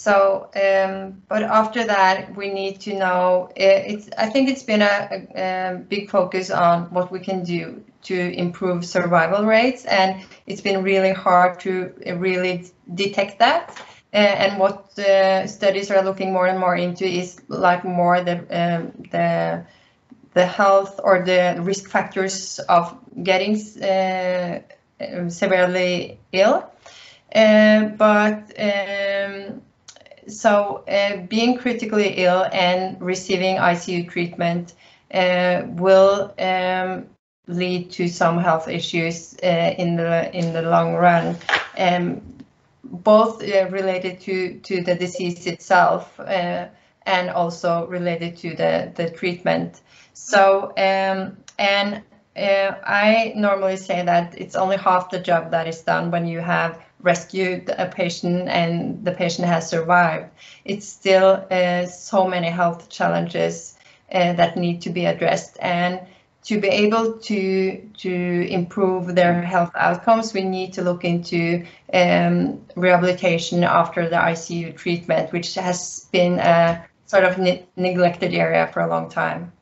But after that, we need to know. I think it's been a big focus on what we can do to improve survival rates, and it's been really hard to really detect that. And what the studies are looking more and more into is like more the health or the risk factors of getting severely ill. So being critically ill and receiving ICU treatment will lead to some health issues in the long run, both related to the disease itself and also related to the treatment. So I normally say that it's only half the job that is done when you have rescued a patient and the patient has survived. It's still so many health challenges that need to be addressed, and to be able to improve their health outcomes, we need to look into rehabilitation after the ICU treatment, which has been a sort of neglected area for a long time.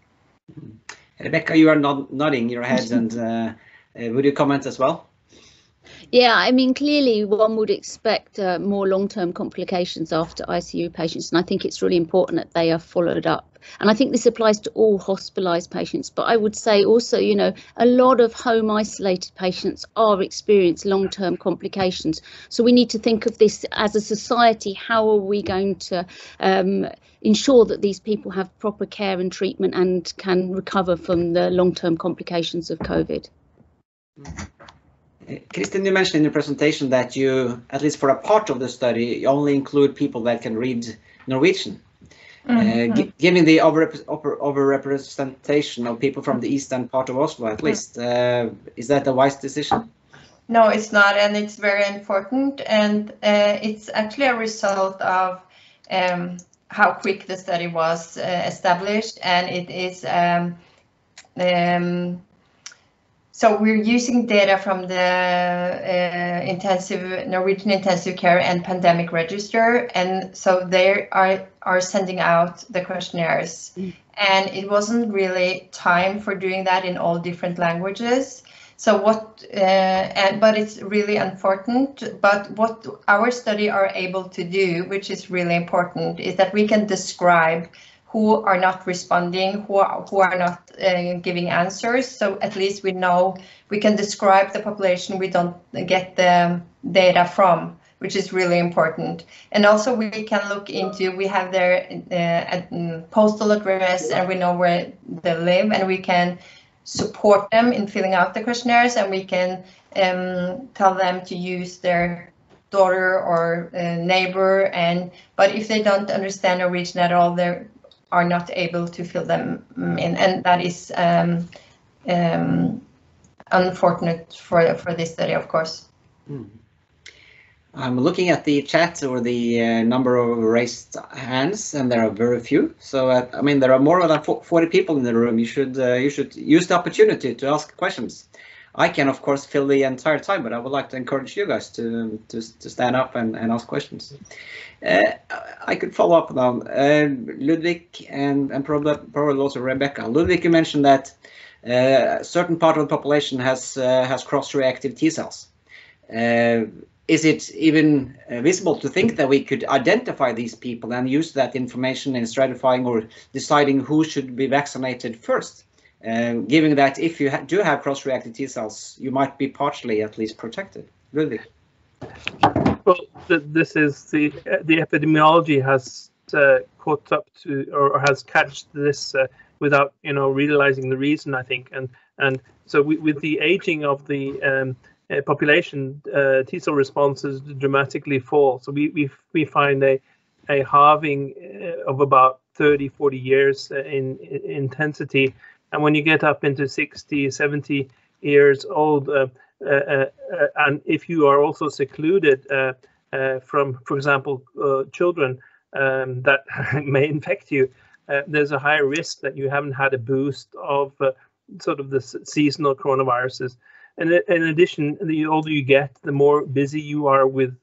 Rebecca, you are nodding your head, and would you comment as well? Yeah, I mean, clearly one would expect more long-term complications after ICU patients, and I think it's really important that they are followed up. And I think this applies to all hospitalised patients, but I would say also, you know, a lot of home isolated patients are experiencing long-term complications. So we need to think of this as a society. How are we going to ensure that these people have proper care and treatment and can recover from the long-term complications of COVID? Kristin, you mentioned in your presentation that you, at least for a part of the study, you only include people that can read Norwegian. Given the overrepresentation of people from the eastern part of Oslo, at least, is that a wise decision? No, it's not, and it's very important, and it's actually a result of how quick the study was established, and it is so we're using data from the Norwegian Intensive Care and Pandemic Register, and so they are sending out the questionnaires. And it wasn't really time for doing that in all different languages. So but it's really important. But what our study are able to do, which is really important, is that we can describe who are not responding, who are not giving answers. So at least we know we can describe the population we don't get the data from, which is really important. And also we can look into, we have their postal address and we know where they live, and we can support them in filling out the questionnaires, and we can tell them to use their daughter or neighbor. But if they don't understand Norwegian at all, they are not able to fill them in, and that is unfortunate for this study, of course. I'm looking at the chat or the number of raised hands, and there are very few. So I mean, there are more than 40 people in the room. You should use the opportunity to ask questions. I can, of course, fill the entire time, but I would like to encourage you guys to stand up and ask questions. I could follow up now. Ludvig and probably also Rebecca. Ludvig, you mentioned that a certain part of the population has cross-reactive T cells. Is it even visible to think that we could identify these people and use that information in stratifying or deciding who should be vaccinated first? Given that if you do have cross-reactive T cells, you might be partially at least protected. Ludvig. Well, this is the epidemiology has caught up to, or has catched this without realizing the reason, I think, and so with the aging of the population, T cell responses dramatically fall. So we find a halving of about 30-40 years in intensity. And when you get up into 60, 70 years old, and if you are also secluded from, for example, children that may infect you, there's a higher risk that you haven't had a boost of sort of the seasonal coronaviruses. And in addition, the older you get, the more busy you are with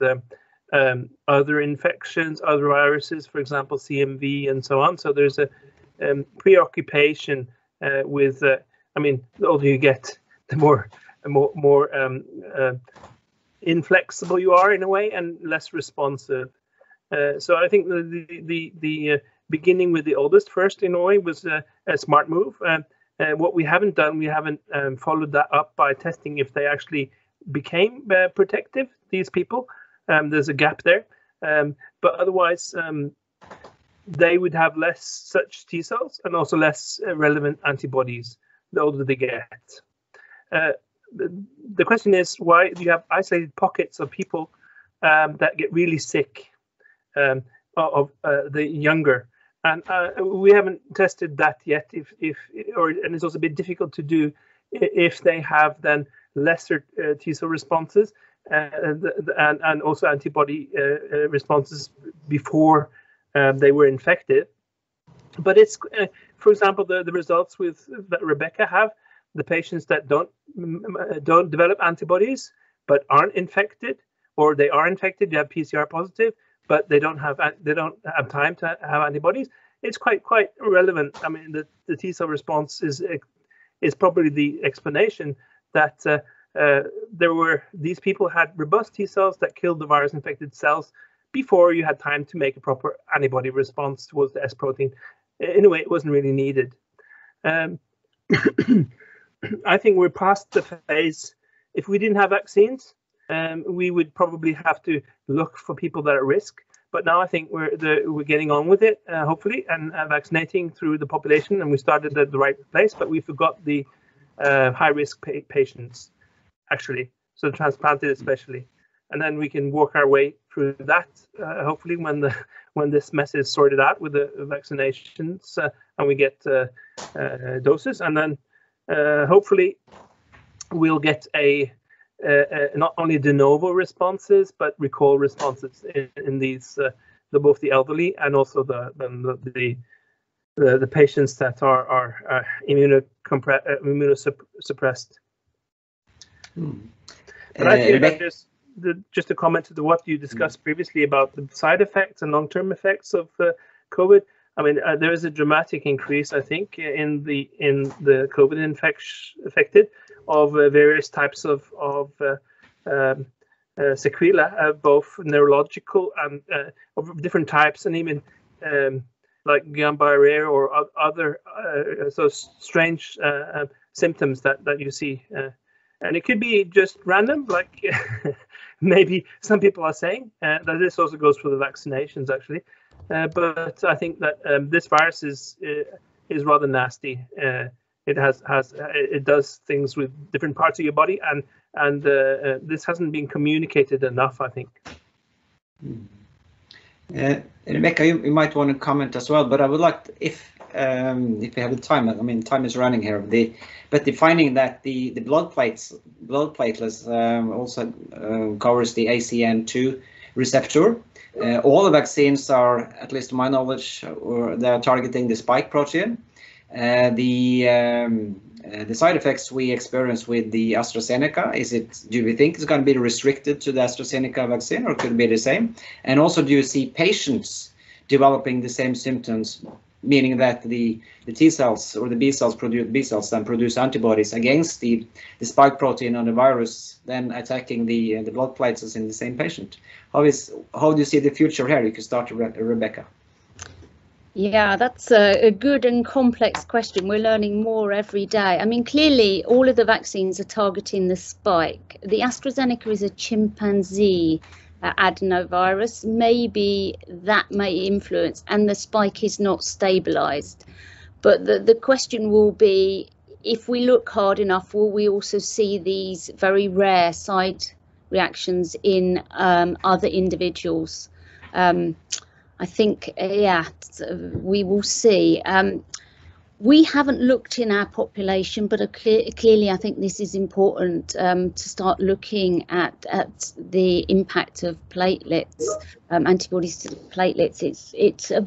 other infections, other viruses, for example, CMV and so on. So there's a preoccupation with, I mean, the older you get, the more inflexible you are in a way, and less responsive. So I think the beginning with the oldest first in a way was a smart move. What we haven't done, we haven't followed that up by testing if they actually became protective, these people. There's a gap there, but otherwise they would have less such T cells and also less relevant antibodies the older they get. The question is, why do you have isolated pockets of people that get really sick of the younger? And we haven't tested that yet. And it's also a bit difficult to do if they have then lesser T cell responses and also antibody responses before they were infected. But it's, for example, the results that Rebecca have, the patients that don't develop antibodies but aren't infected, or they are infected, they have PCR positive, but they don't have time to have antibodies. It's quite relevant. I mean, the T cell response is probably the explanation that these people had robust T cells that killed the virus infected cells before you had time to make a proper antibody response towards the S protein. In a way, it wasn't really needed. I think we're past the phase. If we didn't have vaccines, we would probably have to look for people that are at risk. But now I think we're getting on with it, hopefully, and vaccinating through the population. And we started at the right place, but we forgot the high-risk patients, actually, so the transplanted especially. And then we can work our way through that, hopefully, when this mess is sorted out with the vaccinations and we get doses, and then hopefully we'll get not only de novo responses but recall responses in these both the elderly and also the patients that are immunosuppressed. But I think that just a comment to what you discussed previously about the side effects and long-term effects of COVID. I mean, there is a dramatic increase, I think, in the COVID affected of various types of sequelae, both neurological and of different types, and even like Guillain-Barré or other so strange symptoms that you see. And it could be just random, like maybe some people are saying. That this also goes for the vaccinations, actually. But I think that this virus is rather nasty. It does things with different parts of your body, and this hasn't been communicated enough, I think. Rebecca, you might want to comment as well, but I would like, if we have the time. I mean, time is running here. But the finding that the blood platelets also covers the ACN2 receptor. All the vaccines are, at least to my knowledge, they are targeting the spike protein. The side effects we experience with the AstraZeneca, do we think it's going to be restricted to the AstraZeneca vaccine, or could it be the same? And also, do you see patients developing the same symptoms, meaning that the T cells or the B cells then produce antibodies against the spike protein on the virus, then attacking the blood platelets in the same patient? How do you see the future here? You can start, Rebecca. Yeah, that's a good and complex question. We're learning more every day. I mean, clearly, all of the vaccines are targeting the spike. The AstraZeneca is a chimpanzee adenovirus. Maybe that may influence, and the spike is not stabilized. But the question will be, if we look hard enough, will we also see these very rare side reactions in other individuals? I think, yeah, we will see. We haven't looked in our population, but clearly I think this is important to start looking at the impact of platelets, antibodies to platelets. It's a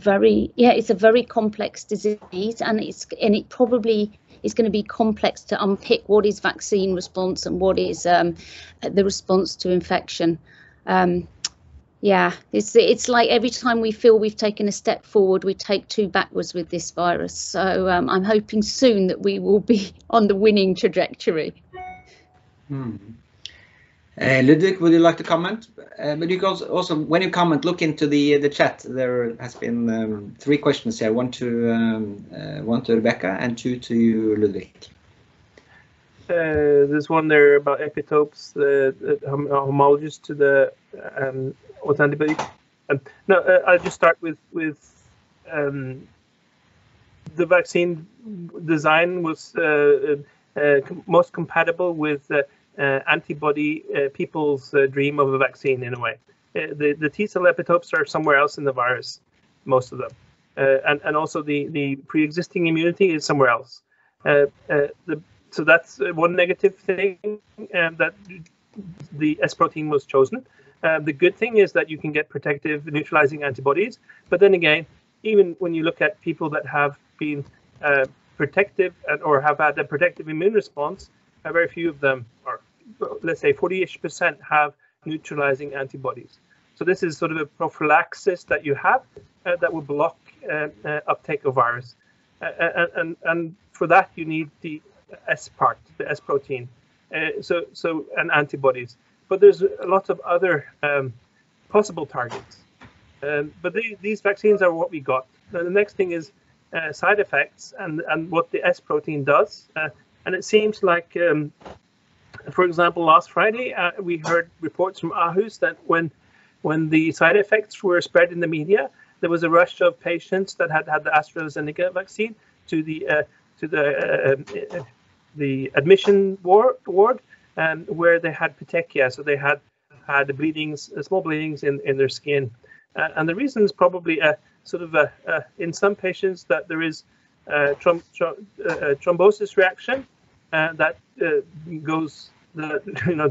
very complex disease, and it probably is going to be complex to unpick what is vaccine response and what is the response to infection. Yeah, it's like every time we feel we've taken a step forward, we take 2 backwards with this virus. So I'm hoping soon that we will be on the winning trajectory. Ludwig, would you like to comment? But you can also, when you comment, look into the chat. There has been 3 questions here. One to Rebecca and 2 to you, Ludwig. There's one there about epitopes, homologous to the autoantibody. No, I'll just start with the vaccine design was most compatible with antibody people's dream of a vaccine in a way. The T cell epitopes are somewhere else in the virus, most of them, and also the pre-existing immunity is somewhere else. So that's one negative thing, that the S protein was chosen. The good thing is that you can get protective neutralizing antibodies, but then again, even when you look at people that have been protective or have had a protective immune response, very few of them, or let's say 40-ish%, have neutralizing antibodies. So this is sort of a prophylaxis that you have that will block uptake of virus, and for that you need the S part, the S protein, and antibodies. But there's a lot of other possible targets. But these vaccines are what we got. Now, the next thing is side effects and what the S protein does. And it seems like, for example, last Friday, we heard reports from Aarhus that when the side effects were spread in the media, there was a rush of patients that had the AstraZeneca vaccine to the admission ward, where they had petechia, so they had bleedings, small bleedings in their skin, and the reason is probably in some patients that there is thrombosis reaction that goes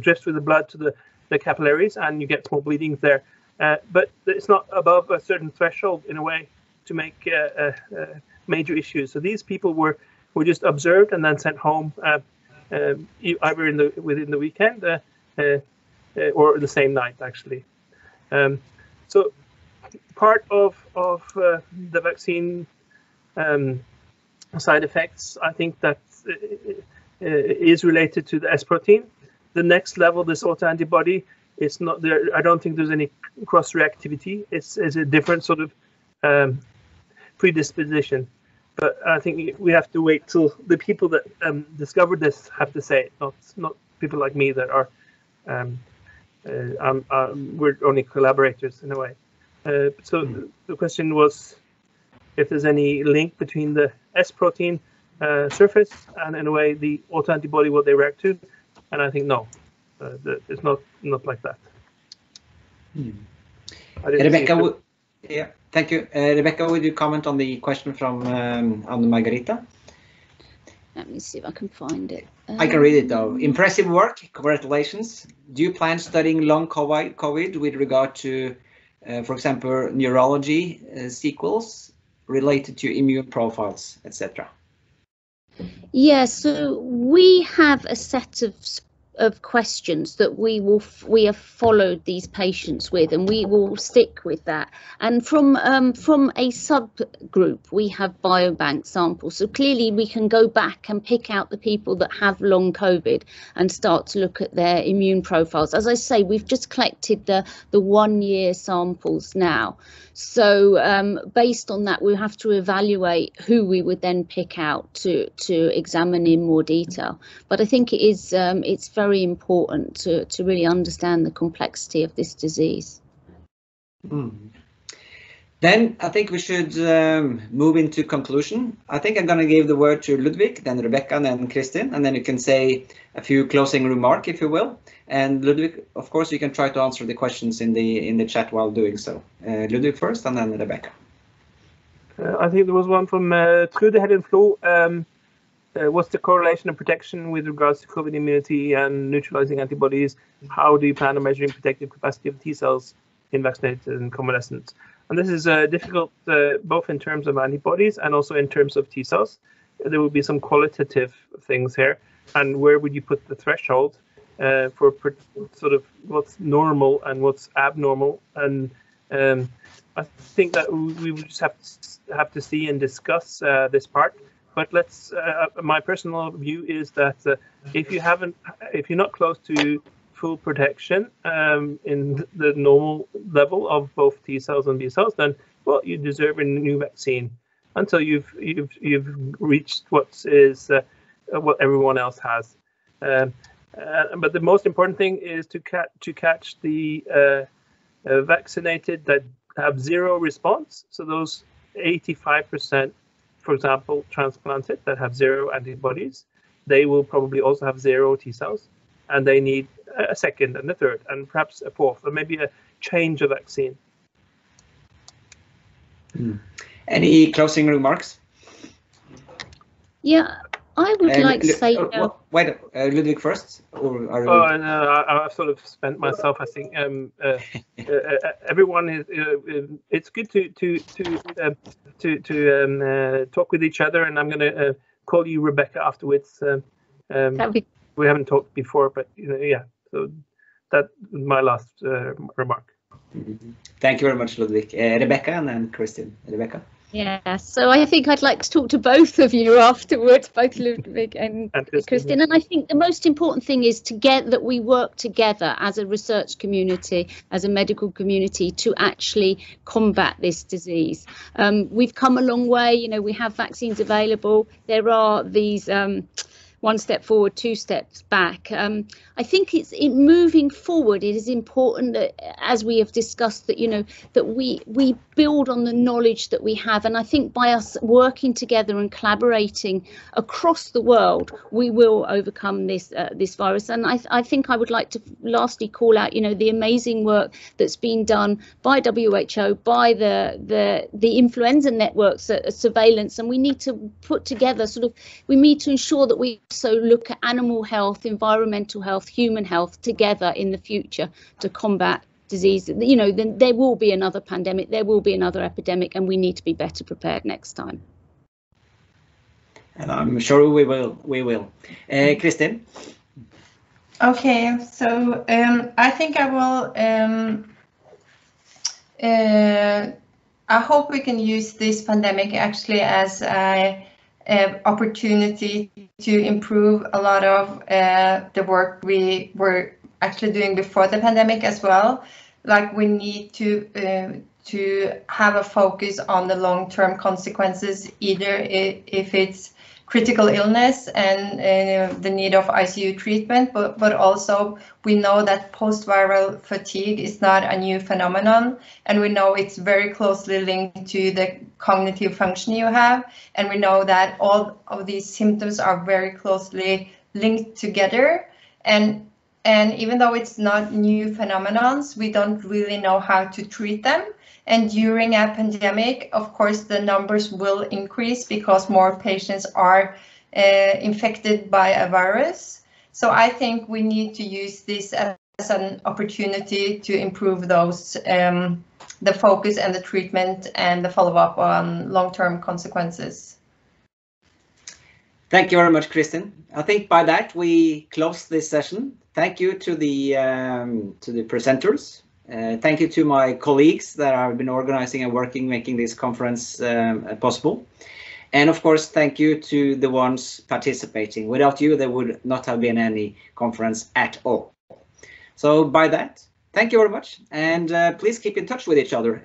drifts through the blood to the capillaries, and you get small bleedings there, but it's not above a certain threshold in a way to make major issues. So these people were just observed and then sent home, either within the weekend or the same night, actually. So part of the vaccine side effects, I think that is related to the S protein. The next level, this autoantibody, it's not there. I don't think there's any cross-reactivity. It's a different sort of predisposition. But I think we have to wait till the people that discovered this have to say it, not people like me that are we're only collaborators in a way. So the question was if there's any link between the S protein surface and in a way the autoantibody, what they react to, and I think no, it's not like that. Rebecca, yeah, thank you. Rebecca, would you comment on the question from Anna Margarita? Let me see if I can find it. I can read it though. Impressive work, congratulations. Do you plan studying long COVID with regard to, for example, neurology sequels related to immune profiles, etc.? Yeah, so we have a set of questions that we have followed these patients with, and we will stick with that. And from a subgroup, we have biobank samples. So clearly we can go back and pick out the people that have long COVID and start to look at their immune profiles. As I say, we've just collected the 1-year samples now. So based on that, we have to evaluate who we would then pick out to examine in more detail. But I think it is it's very important to really understand the complexity of this disease. Then I think we should move into conclusion. I think I'm going to give the word to Ludwig, then Rebecca, and then Kristin, and then you can say a few closing remarks, if you will. And Ludwig, of course, you can try to answer the questions in the chat while doing so. Ludwig first, and then Rebecca. I think there was one from Trude Hedden-Flo. What's the correlation of protection with regards to COVID immunity and neutralizing antibodies? How do you plan on measuring protective capacity of T cells in vaccinated and convalescents? And this is difficult both in terms of antibodies and also in terms of T cells. There will be some qualitative things here. And where would you put the threshold? for sort of what's normal and what's abnormal, and I think that we would just have to see and discuss this part. But let's. My personal view is that if you're not close to full protection in the normal level of both T cells and B cells, then well, you deserve a new vaccine until you've reached what everyone else has. But the most important thing is to catch the vaccinated that have zero response. So those 85%, for example, transplanted that have zero antibodies, they will probably also have zero T cells, and they need a second and a third and perhaps a fourth, or maybe a change of vaccine. Any closing remarks? Yeah, I would like to say. Wait, Ludwig first, or are you... Oh no, I've sort of spent myself. I think everyone is. It's good to talk with each other, and I'm going to call you Rebecca afterwards. We haven't talked before, but yeah. So that's my last remark. Thank you very much, Ludwig. Rebecca, and then Kristin. Rebecca. Yeah, so I think I'd like to talk to both of you afterwards, both Ludwig and Kristin. And I think the most important thing is that we work together as a research community, as a medical community, to actually combat this disease. We've come a long way. We have vaccines available. There are these one step forward, two steps back. I think moving forward, it is important that, as we have discussed, that that we build on the knowledge that we have, and I think by us working together and collaborating across the world, we will overcome this virus. And I think I would like to lastly call out the amazing work that's been done by WHO, by the influenza networks, surveillance, and we need to put together we need to ensure that we also look at animal health, environmental health, human health together in the future to combat disease. Then there will be another pandemic, there will be another epidemic, and we need to be better prepared next time. And I'm sure we will. Kristin? Okay, so I think I will. I hope we can use this pandemic actually as a opportunity to improve a lot of the work we were actually doing before the pandemic as well. Like, we need to have a focus on the long-term consequences, either if it's critical illness and the need of ICU treatment, but also we know that post-viral fatigue is not a new phenomenon, and we know it's very closely linked to the cognitive function you have, and we know that all of these symptoms are very closely linked together, and even though it's not new phenomenons, we don't really know how to treat them. And during a pandemic, of course, the numbers will increase because more patients are infected by a virus. So I think we need to use this as an opportunity to improve those, the focus and the treatment and the follow-up on long-term consequences. Thank you very much, Kristin. I think by that we close this session. Thank you to the presenters. Thank you to my colleagues that have been organizing and making this conference possible. And of course, thank you to the ones participating. Without you, there would not have been any conference at all. So by that, thank you very much. And please keep in touch with each other.